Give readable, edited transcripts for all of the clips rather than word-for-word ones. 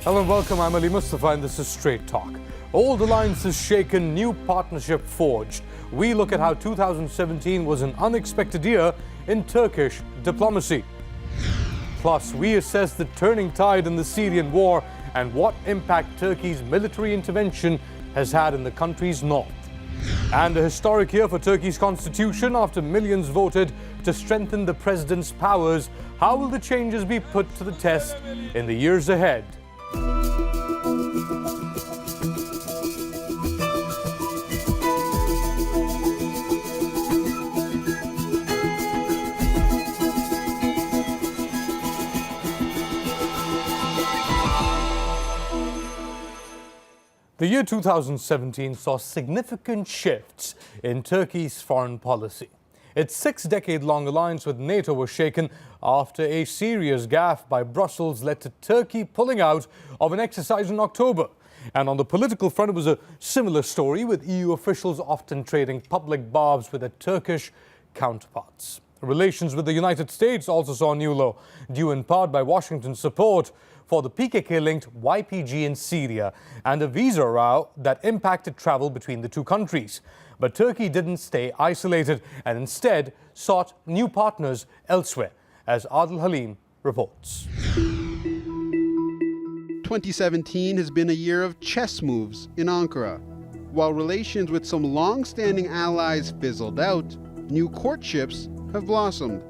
Hello and welcome, I'm Ali Mustafa and this is Strait Talk. Old alliances shaken, new partnership forged. We look at how 2017 was an unexpected year in Turkish diplomacy. Plus, we assess the turning tide in the Syrian war and what impact Turkey's military intervention has had in the country's north. And a historic year for Turkey's constitution after millions voted to strengthen the president's powers. How will the changes be put to the test in the years ahead? The year 2017 saw significant shifts in Turkey's foreign policy. Its six-decade-long alliance with NATO was shaken after a serious gaffe by Brussels led to Turkey pulling out of an exercise in October. And on the political front, it was a similar story, with EU officials often trading public barbs with their Turkish counterparts. Relations with the United States also saw a new low, due in part by Washington's support for the PKK-linked YPG in Syria and a visa row that impacted travel between the two countries. But Turkey didn't stay isolated and instead sought new partners elsewhere, as Adil Halim reports. 2017 has been a year of chess moves in Ankara. While relations with some long-standing allies fizzled out, new courtships have blossomed.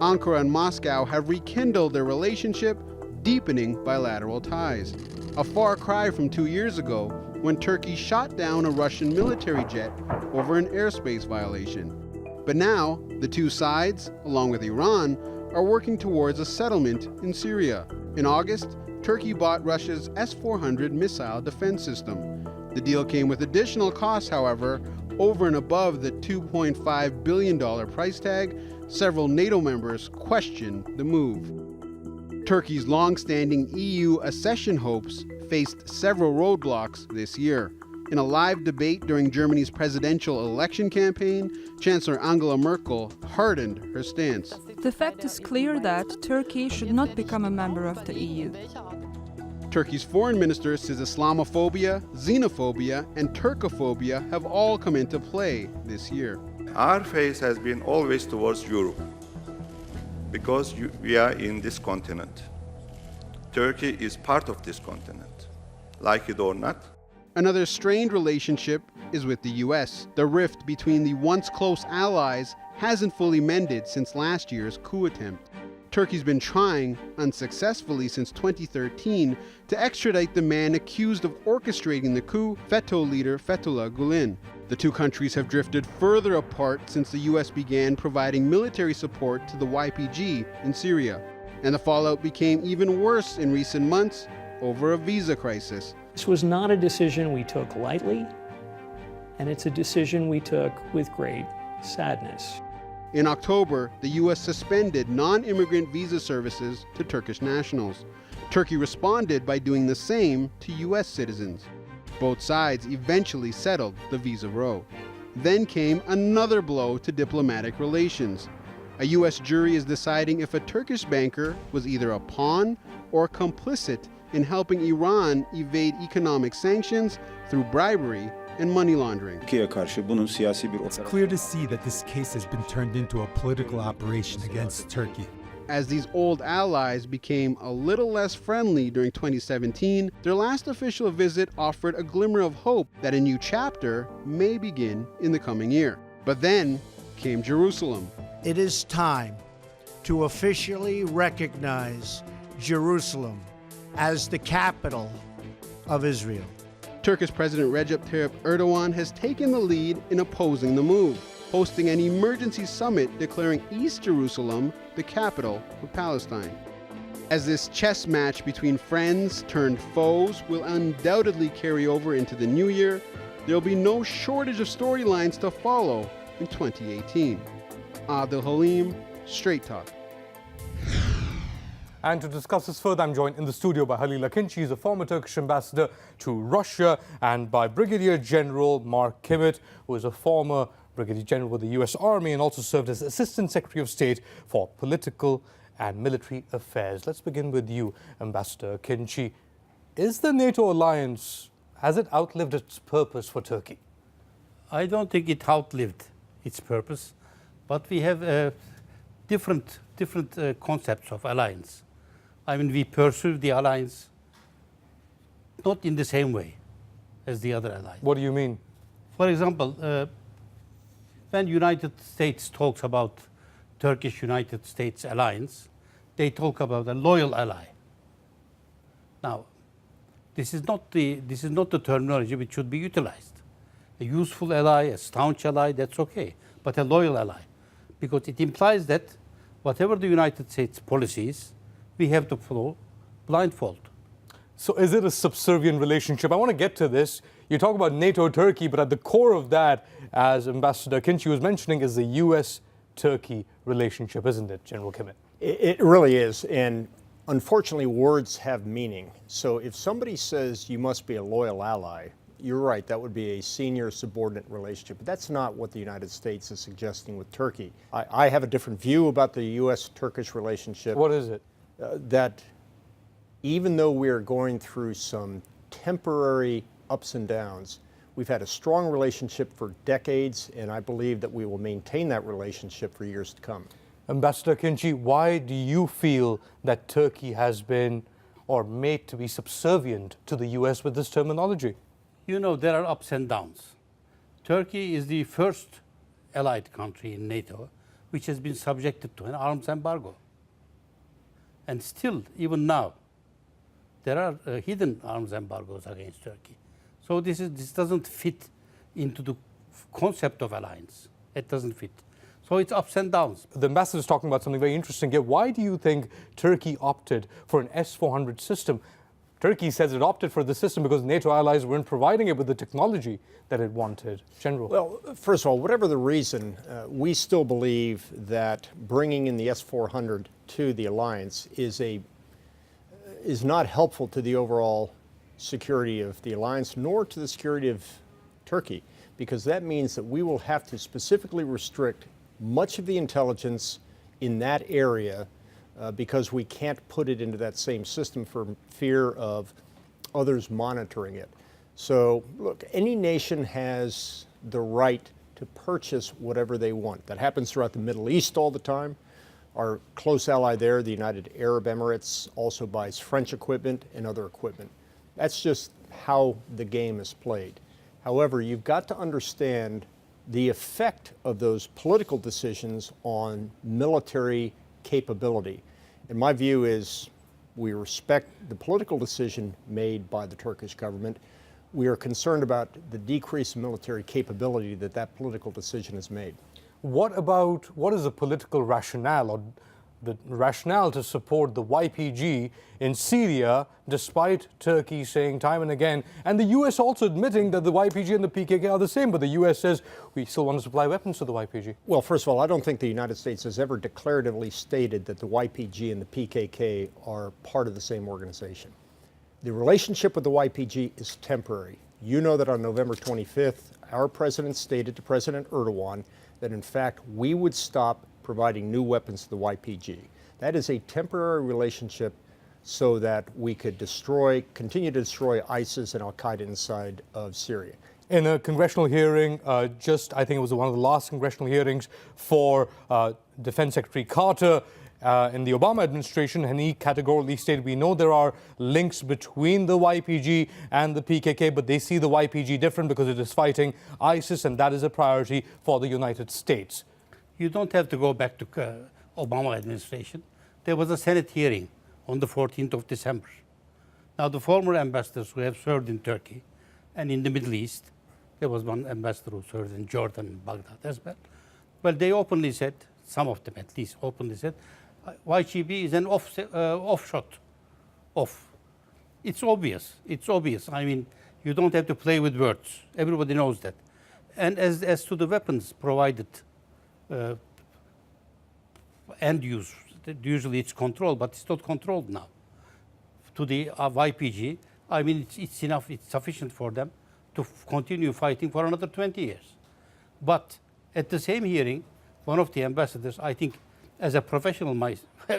Ankara and Moscow have rekindled their relationship, deepening bilateral ties. A far cry from 2 years ago, when Turkey shot down a Russian military jet over an airspace violation. But now, the two sides, along with Iran, are working towards a settlement in Syria. In August, Turkey bought Russia's S-400 missile defense system. The deal came with additional costs, however. Over and above the $2.5 billion price tag, several NATO members question the move. Turkey's long-standing EU accession hopes faced several roadblocks this year. In a live debate during Germany's presidential election campaign, Chancellor Angela Merkel hardened her stance. The fact is clear that Turkey should not become a member of the EU. Turkey's foreign minister says Islamophobia, xenophobia, and Turkophobia have all come into play this year. Our face has been always towards Europe, because we are in this continent. Turkey is part of this continent, like it or not. Another strained relationship is with the US. The rift between the once close allies hasn't fully mended since last year's coup attempt. Turkey's been trying, unsuccessfully since 2013, to extradite the man accused of orchestrating the coup, FETÖ leader Fethullah Gulen. The two countries have drifted further apart since the US began providing military support to the YPG in Syria. And the fallout became even worse in recent months over a visa crisis. This was not a decision we took lightly, and it's a decision we took with great sadness. In October, the US suspended non-immigrant visa services to Turkish nationals. Turkey responded by doing the same to US citizens. Both sides eventually settled the visa row. Then came another blow to diplomatic relations. A US jury is deciding if a Turkish banker was either a pawn or complicit in helping Iran evade economic sanctions through bribery and money laundering. It's clear to see that this case has been turned into a political operation against Turkey. As these old allies became a little less friendly during 2017, their last official visit offered a glimmer of hope that a new chapter may begin in the coming year. But then came Jerusalem. It is time to officially recognize Jerusalem as the capital of Israel. Turkish President Recep Tayyip Erdogan has taken the lead in opposing the move, hosting an emergency summit declaring East Jerusalem the capital of Palestine. As this chess match between friends turned foes will undoubtedly carry over into the new year, there'll be no shortage of storylines to follow in 2018. Adil Halim, Strait Talk. And to discuss this further, I'm joined in the studio by Halil Akinci. He's a former Turkish ambassador to Russia, and by Brigadier General Mark Kimmett, who is a former Brigadier General with the U.S. Army and also served as Assistant Secretary of State for Political and military affairs. Let's begin with you, Ambassador Kinci. Is the NATO alliance, has it outlived its purpose for Turkey? I don't think it outlived its purpose, but we have different concepts of alliance. I mean, we pursue the alliance not in the same way as the other allies. What do you mean? For example, when United States talks about Turkish-United States alliance, they talk about a loyal ally. Now, this is not the terminology which should be utilized. A useful ally, a staunch ally, that's okay, but a loyal ally, because it implies that whatever the United States policy is, we have to follow blindfold. So is it a subservient relationship? I want to get to this. You talk about NATO-Turkey, but at the core of that, as Ambassador Kinci was mentioning, is the U.S.-Turkey relationship, isn't it, General Kimmett? It really is, and unfortunately words have meaning. So if somebody says you must be a loyal ally, you're right, that would be a senior subordinate relationship, but that's not what the United States is suggesting with Turkey. I have a different view about the U.S.-Turkish relationship. What is it? That even though we are going through some temporary ups and downs, we've had a strong relationship for decades, and I believe that we will maintain that relationship for years to come. Ambassador Kinci, why do you feel that Turkey has been or made to be subservient to the U.S. with this terminology? You know, there are ups and downs. Turkey is the first allied country in NATO which has been subjected to an arms embargo. And still, even now, there are hidden arms embargoes against Turkey. So this doesn't fit into the concept of alliance. It doesn't fit. So it's ups and downs. The ambassador is talking about something very interesting here. Why do you think Turkey opted for an S-400 system? Turkey says it opted for the system because NATO allies weren't providing it with the technology that it wanted. General. Well, first of all, whatever the reason, we still believe that bringing in the S-400 to the alliance is not helpful to the overall security of the alliance, nor to the security of Turkey, because that means that we will have to specifically restrict much of the intelligence in that area because we can't put it into that same system for fear of others monitoring it. So, look, any nation has the right to purchase whatever they want. That happens throughout the Middle East all the time. Our close ally there, the United Arab Emirates, also buys French equipment and other equipment. That's just how the game is played. However, you've got to understand the effect of those political decisions on military capability. And my view is we respect the political decision made by the Turkish government. We are concerned about the decrease in military capability that political decision has made. What is the political rationale or the rationale to support the YPG in Syria, despite Turkey saying time and again, and the US also admitting that the YPG and the PKK are the same, but the US says we still want to supply weapons to the YPG? Well, first of all, I don't think the United States has ever declaratively stated that the YPG and the PKK are part of the same organization. The relationship with the YPG is temporary. You know that on November 25th, our president stated to President Erdogan that in fact we would stop providing new weapons to the YPG. That is a temporary relationship so that we could continue to destroy ISIS and Al-Qaeda inside of Syria. In a congressional hearing, I think it was one of the last congressional hearings for Defense Secretary Carter in the Obama administration, and he categorically stated, we know there are links between the YPG and the PKK, but they see the YPG different because it is fighting ISIS, and that is a priority for the United States. You don't have to go back to Obama administration. There was a Senate hearing on the 14th of December. Now, the former ambassadors who have served in Turkey and in the Middle East, there was one ambassador who served in Jordan and Baghdad as well. Well, they openly said, some of them at least openly said, YGB is an offshot. It's obvious. It's obvious. I mean, you don't have to play with words. Everybody knows that. And as to the weapons provided end use, usually it's controlled, but it's not controlled now. To the YPG, I mean, it's enough, it's sufficient for them to continue fighting for another 20 years. But at the same hearing, one of the ambassadors, I think as a professional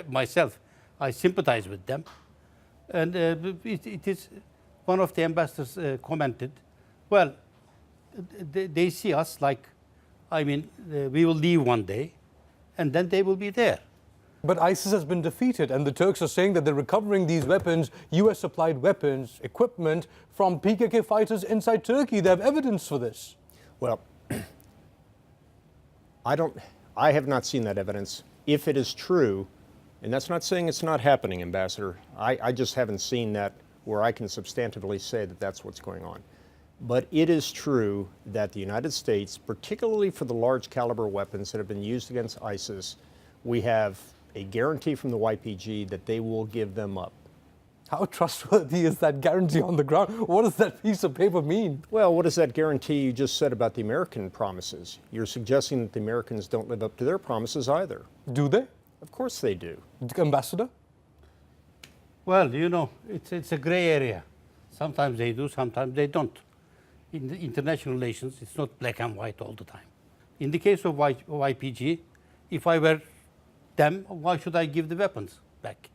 myself, I sympathize with them. And it is, one of the ambassadors commented, well, they see us like, I mean, we will leave one day, and then they will be there. But ISIS has been defeated, and the Turks are saying that they're recovering these weapons, US-supplied weapons, equipment, from PKK fighters inside Turkey. They have evidence for this. Well, I have not seen that evidence. If it is true, and that's not saying it's not happening, Ambassador, I just haven't seen that where I can substantively say that that's what's going on. But it is true that the United States, particularly for the large caliber weapons that have been used against ISIS, we have a guarantee from the YPG that they will give them up. How trustworthy is that guarantee on the ground? What does that piece of paper mean? Well, what does that guarantee you just said about the American promises? You're suggesting that the Americans don't live up to their promises either. Do they? Of course they do. Ambassador? Well, you know, it's a gray area. Sometimes they do, sometimes they don't. In the international relations, it's not black and white all the time. In the case of YPG, if I were them, why should I give the weapons back?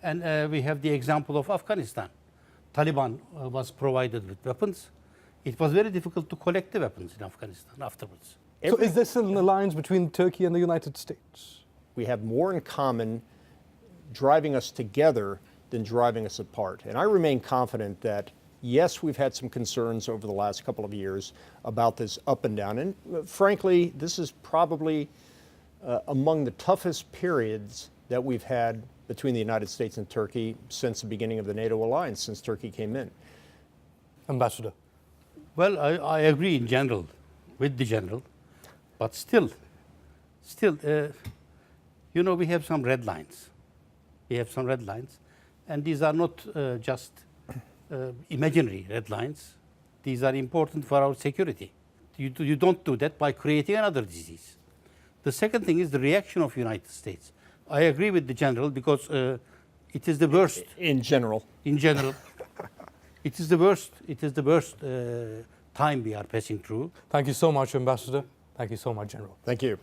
And we have the example of Afghanistan. Taliban was provided with weapons. It was very difficult to collect the weapons in Afghanistan afterwards. So is there still an alliance between Turkey and the United States? We have more in common driving us together than driving us apart. And I remain confident that, yes, we've had some concerns over the last couple of years about this up and down. And frankly, this is probably among the toughest periods that we've had between the United States and Turkey since the beginning of the NATO alliance, since Turkey came in. Ambassador? Well, I agree in general with the general, but still, you know, we have some red lines. We have some red lines, and these are not just imaginary red lines. These are important for our security. You don't do that by creating another disease. The second thing is the reaction of the United States. I agree with the general because it is the worst. In general. In general. It is the worst. It is the worst time we are passing through. Thank you so much, Ambassador. Thank you so much, General. Thank you.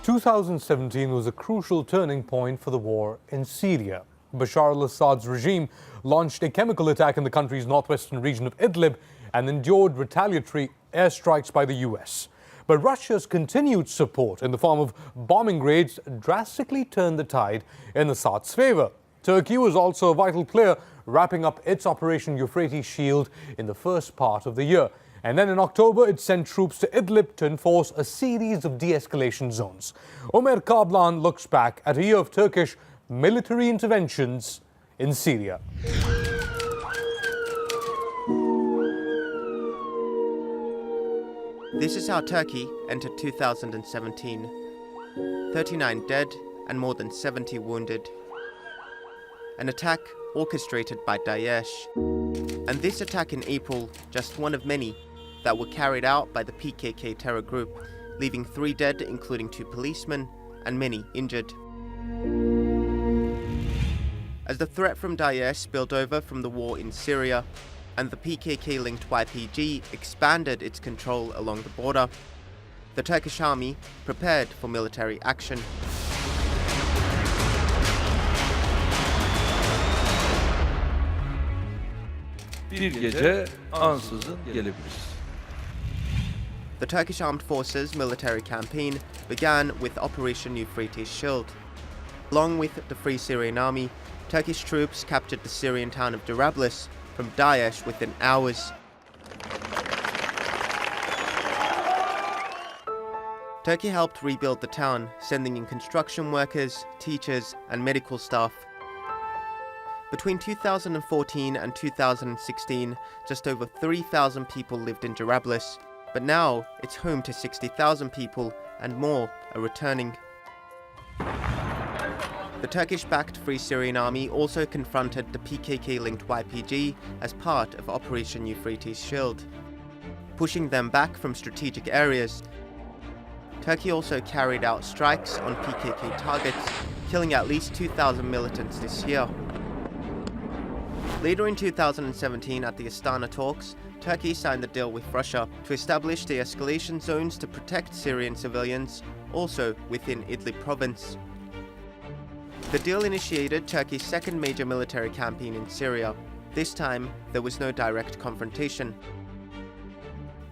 2017 was a crucial turning point for the war in Syria. Bashar al-Assad's regime launched a chemical attack in the country's northwestern region of Idlib and endured retaliatory airstrikes by the US. But Russia's continued support in the form of bombing raids drastically turned the tide in Assad's favor. Turkey was also a vital player, wrapping up its Operation Euphrates Shield in the first part of the year. And then in October, it sent troops to Idlib to enforce a series of de-escalation zones. Ömer Kablan looks back at a year of Turkish military interventions in Syria. This is how Turkey entered 2017. 39 dead and more than 70 wounded. An attack orchestrated by Daesh. And this attack in April, just one of many that were carried out by the PKK terror group, leaving 3 dead, including 2 policemen, and many injured. As the threat from Daesh spilled over from the war in Syria, and the PKK-linked YPG expanded its control along the border, the Turkish army prepared for military action. Bir gece ansızın gelebilir. The Turkish Armed Forces military campaign began with Operation Euphrates Shield. Along with the Free Syrian Army, Turkish troops captured the Syrian town of Jarablus from Daesh within hours. Turkey helped rebuild the town, sending in construction workers, teachers, and medical staff. Between 2014 and 2016, just over 3,000 people lived in Jarablus, but now it's home to 60,000 people and more are returning. The Turkish-backed Free Syrian Army also confronted the PKK-linked YPG as part of Operation Euphrates Shield, pushing them back from strategic areas. Turkey also carried out strikes on PKK targets, killing at least 2,000 militants this year. Later in 2017 at the Astana talks, Turkey signed the deal with Russia to establish de-escalation zones to protect Syrian civilians, also within Idlib province. The deal initiated Turkey's second major military campaign in Syria. This time, there was no direct confrontation.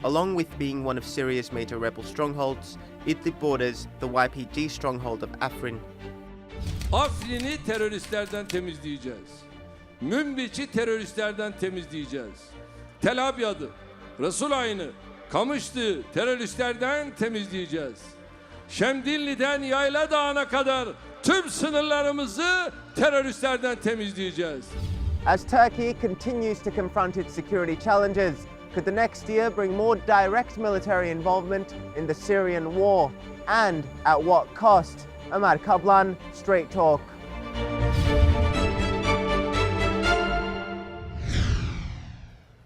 Along with being one of Syria's major rebel strongholds, Idlib borders the YPG stronghold of Afrin. Afrin'i teröristlerden temizleyeceğiz. Münbiç'i teröristlerden temizleyeceğiz. Tel Abyad'ı, Resul Ayn'ı, Kamışlı'yı teröristlerden temizleyeceğiz. Şemdinli'den Yayla Dağı'na kadar tüm sınırlarımızı teröristlerden temizleyeceğiz. As Turkey continues to confront its security challenges, could the next year bring more direct military involvement in the Syrian war? And at what cost? Ömer Kaplan, Strait Talk.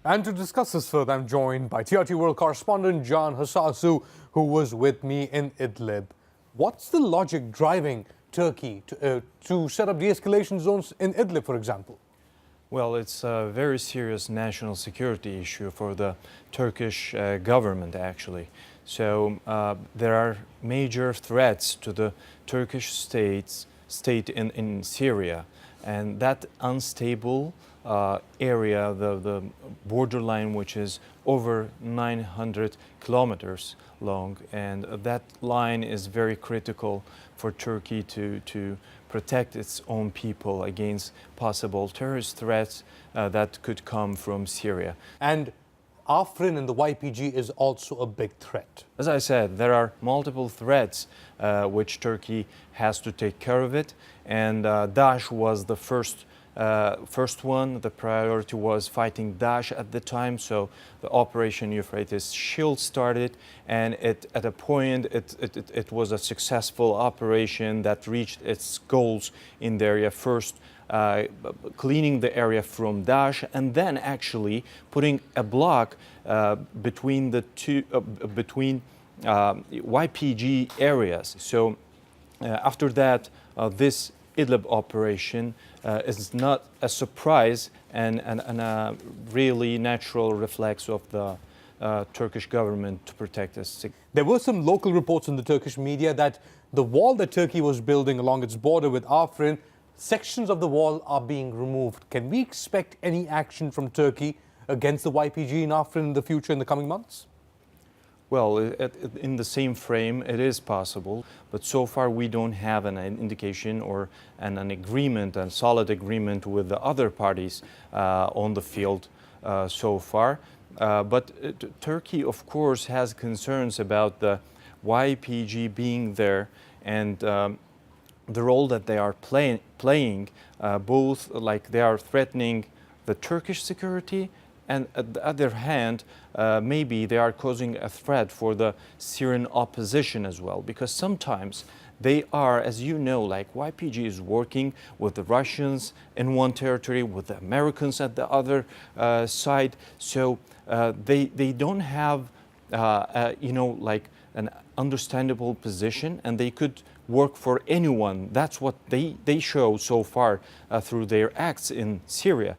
And to discuss this further, I'm joined by TRT World correspondent John Hissatsu, who was with me in Idlib. What's the logic driving Turkey to set up de-escalation zones in Idlib, for example? Well, it's a very serious national security issue for the Turkish government, actually. So there are major threats to the Turkish state in Syria, and that unstable area, the borderline, which is over 900 kilometers long, and that line is very critical for Turkey to protect its own people against possible terrorist threats that could come from Syria. And Afrin and the YPG is also a big threat. As I said, there are multiple threats which Turkey has to take care of it, and Daesh was the first one. The priority was fighting Daesh at the time, so the Operation Euphrates Shield started, and at a point it was a successful operation that reached its goals in the area. First, cleaning the area from Daesh, and then actually putting a block between the two, YPG areas. So after that, this Idlib operation is not a surprise and a really natural reflex of the Turkish government to protect us. There were some local reports in the Turkish media that the wall that Turkey was building along its border with Afrin, sections of the wall are being removed. Can we expect any action from Turkey against the YPG in Afrin in the future, in the coming months? Well, in the same frame, it is possible, but so far we don't have an indication or an agreement, a solid agreement with the other parties on the field so far. But Turkey, of course, has concerns about the YPG being there and the role that they are playing, both like they are threatening the Turkish security, and on the other hand, maybe they are causing a threat for the Syrian opposition as well, because sometimes they are, as you know, like YPG is working with the Russians in one territory, with the Americans at the other side. So they don't have, like an understandable position, and they could work for anyone. That's what they show so far through their acts in Syria.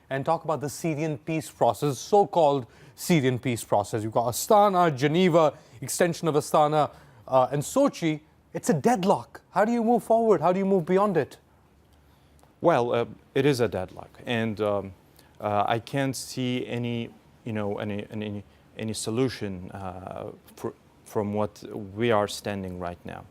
And talk about the Syrian peace process, so-called Syrian peace process. You've got Astana, Geneva, extension of Astana, and Sochi. It's a deadlock. How do you move forward? How do you move beyond it? Well, it is a deadlock, and I can't see any solution from what we are standing right now.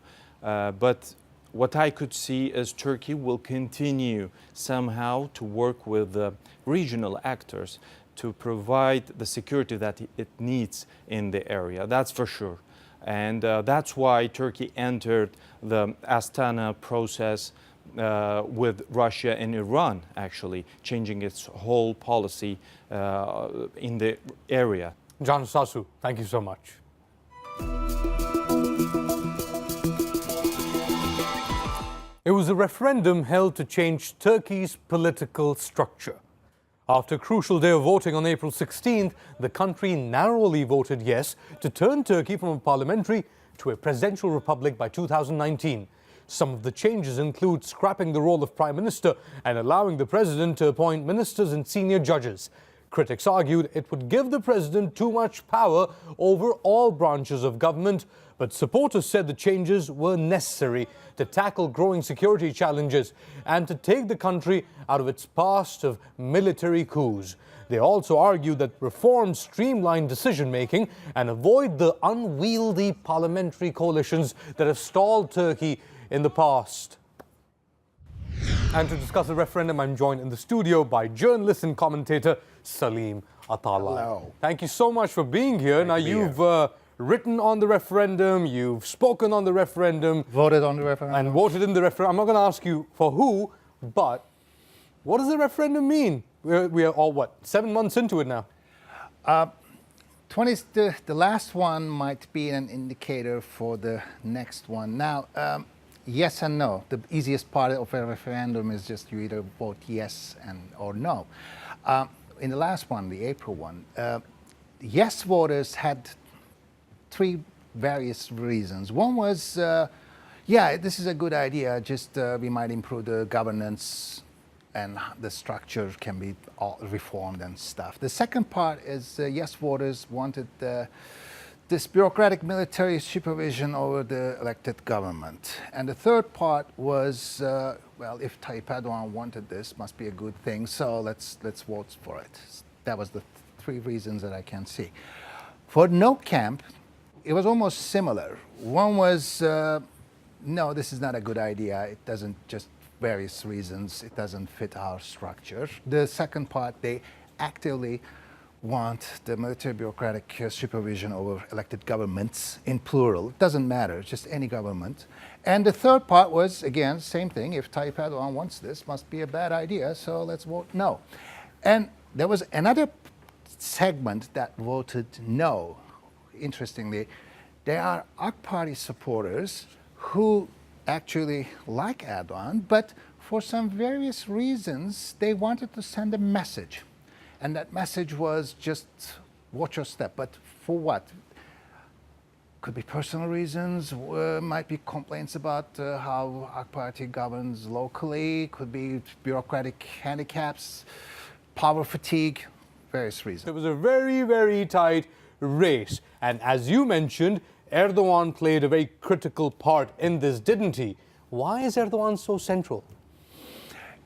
But what I could see is Turkey will continue somehow to work with the regional actors to provide the security that it needs in the area. That's for sure. And that's why Turkey entered the Astana process with Russia and Iran, actually, changing its whole policy in the area. John Hissatsu, thank you so much. It was a referendum held to change Turkey's political structure. After a crucial day of voting on April 16th, the country narrowly voted yes to turn Turkey from a parliamentary to a presidential republic by 2019. Some of the changes include scrapping the role of Prime Minister and allowing the President to appoint ministers and senior judges. Critics argued it would give the President too much power over all branches of government, but supporters said the changes were necessary to tackle growing security challenges and to take the country out of its past of military coups. They also argued that reforms streamline decision-making and avoid the unwieldy parliamentary coalitions that have stalled Turkey in the past. And to discuss the referendum, I'm joined in the studio by journalist and commentator Salim Halal. Hello. Thank you so much for being here. Now, you've written on the referendum, you've spoken on the referendum. Voted on the referendum. And voted in the referendum. I'm not going to ask you for who, but what does the referendum mean? We are all, 7 months into it now? The last one might be an indicator for the next one. Now, yes and no. The easiest part of a referendum is just you either vote yes or no. In the last one, the April one, yes voters had three various reasons. One was, yeah, this is a good idea, just we might improve the governance and the structure can be reformed and stuff. The second part is yes voters wanted this bureaucratic military supervision over the elected government. And the third part was, well, if Tayyip Erdogan wanted this, must be a good thing, so let's vote for it. That was the three reasons that I can see. For no camp, it was almost similar. One was, no, this is not a good idea. It doesn't, just various reasons, it doesn't fit our structure. The second part, they actively want the military bureaucratic supervision over elected governments in plural. It doesn't matter, just any government. And the third part was, again, same thing. If Tayyip Erdogan wants this, must be a bad idea, so let's vote no. And there was another segment that voted no. Interestingly, there are AK Party supporters who actually like Erdogan, but for some various reasons, they wanted to send a message. And that message was just watch your step. But for what? Could be personal reasons, might be complaints about how AK Party governs locally, could be bureaucratic handicaps, power fatigue, various reasons. It was a very, very tight race. And as you mentioned, Erdogan played a very critical part in this, didn't he? Why is Erdogan so central?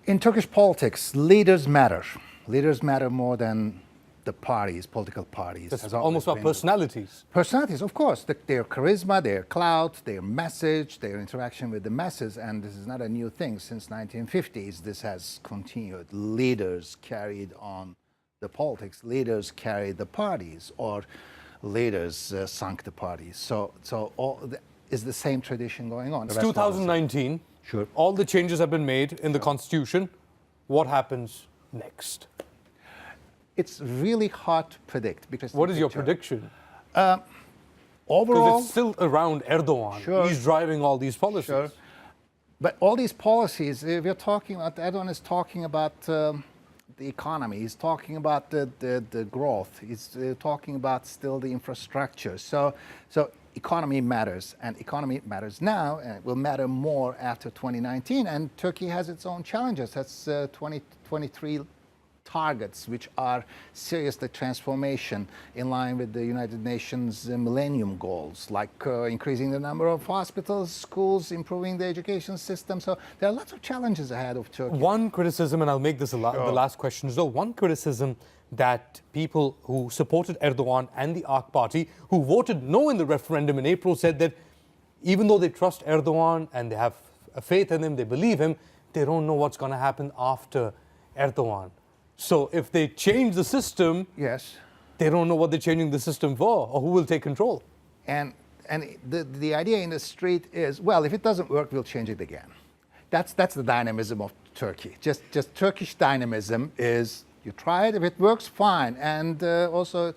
In Turkish politics, leaders matter. Leaders matter more than the parties, political parties. It's almost about personalities. Personalities, of course. Their charisma, their clout, their message, their interaction with the masses. And this is not a new thing. Since 1950s, this has continued. Leaders carried on the politics. Leaders carried the parties, or leaders sunk the parties. So is the same tradition going on. It's 2019. Sure. All the changes have been made in the constitution. What happens next? It's really hard to predict because. What is your prediction? Overall, because it's still around Erdogan. Sure. He's driving all these policies. Sure. But all these policies, if you're talking about, Erdogan is talking about the economy. He's talking about the growth. He's talking about still the infrastructure. So economy matters, and economy matters now, and it will matter more after 2019. And Turkey has its own challenges. That's 2023 targets, which are seriously transformation in line with the United Nations Millennium Goals, like increasing the number of hospitals, schools, improving the education system. So there are lots of challenges ahead of Turkey. One criticism, and I'll make this the last question, though, one criticism that people who supported Erdogan and the AK Party, who voted no in the referendum in April, said that even though they trust Erdogan and they have a faith in him, they believe him, they don't know what's going to happen after Erdogan. So if they change the system, yes, they don't know what they're changing the system for or who will take control. And the idea in the street is, well, if it doesn't work, we'll change it again. That's the dynamism of Turkey. Just Turkish dynamism is you try it, if it works, fine. And also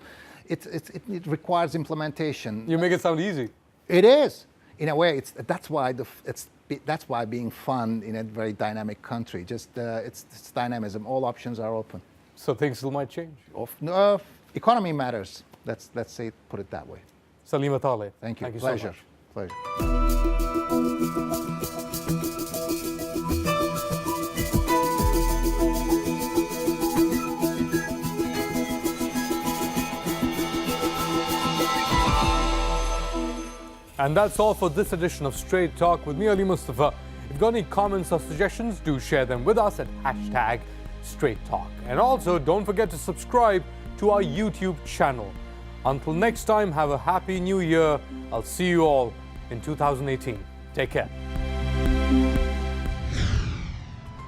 it requires implementation. You make it sound easy. It is. In a way, that's why being fun in a very dynamic country. Just it's dynamism. All options are open. So things still might change. Economy matters. Let's say put it that way. Salim Halal. Thank you. Thank you Pleasure. so much. Pleasure. And that's all for this edition of Strait Talk with me, Ali Mustafa. If you've got any comments or suggestions, do share them with us at #StraightTalk. And also, don't forget to subscribe to our YouTube channel. Until next time, have a happy new year. I'll see you all in 2018. Take care.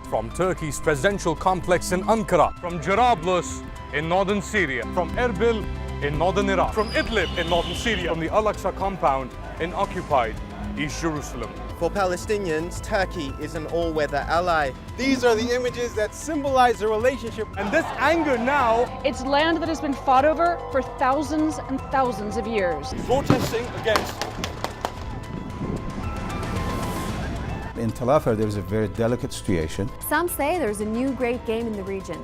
From Turkey's presidential complex in Ankara, from Jarablus in northern Syria, from Erbil in northern Iraq, from Idlib in northern Syria, from the Al-Aqsa compound in occupied East Jerusalem. For Palestinians, Turkey is an all-weather ally. These are the images that symbolize the relationship. And this anger now, it's land that has been fought over for thousands and thousands of years. Protesting against. In Tel Aviv, there is a very delicate situation. Some say there's a new great game in the region.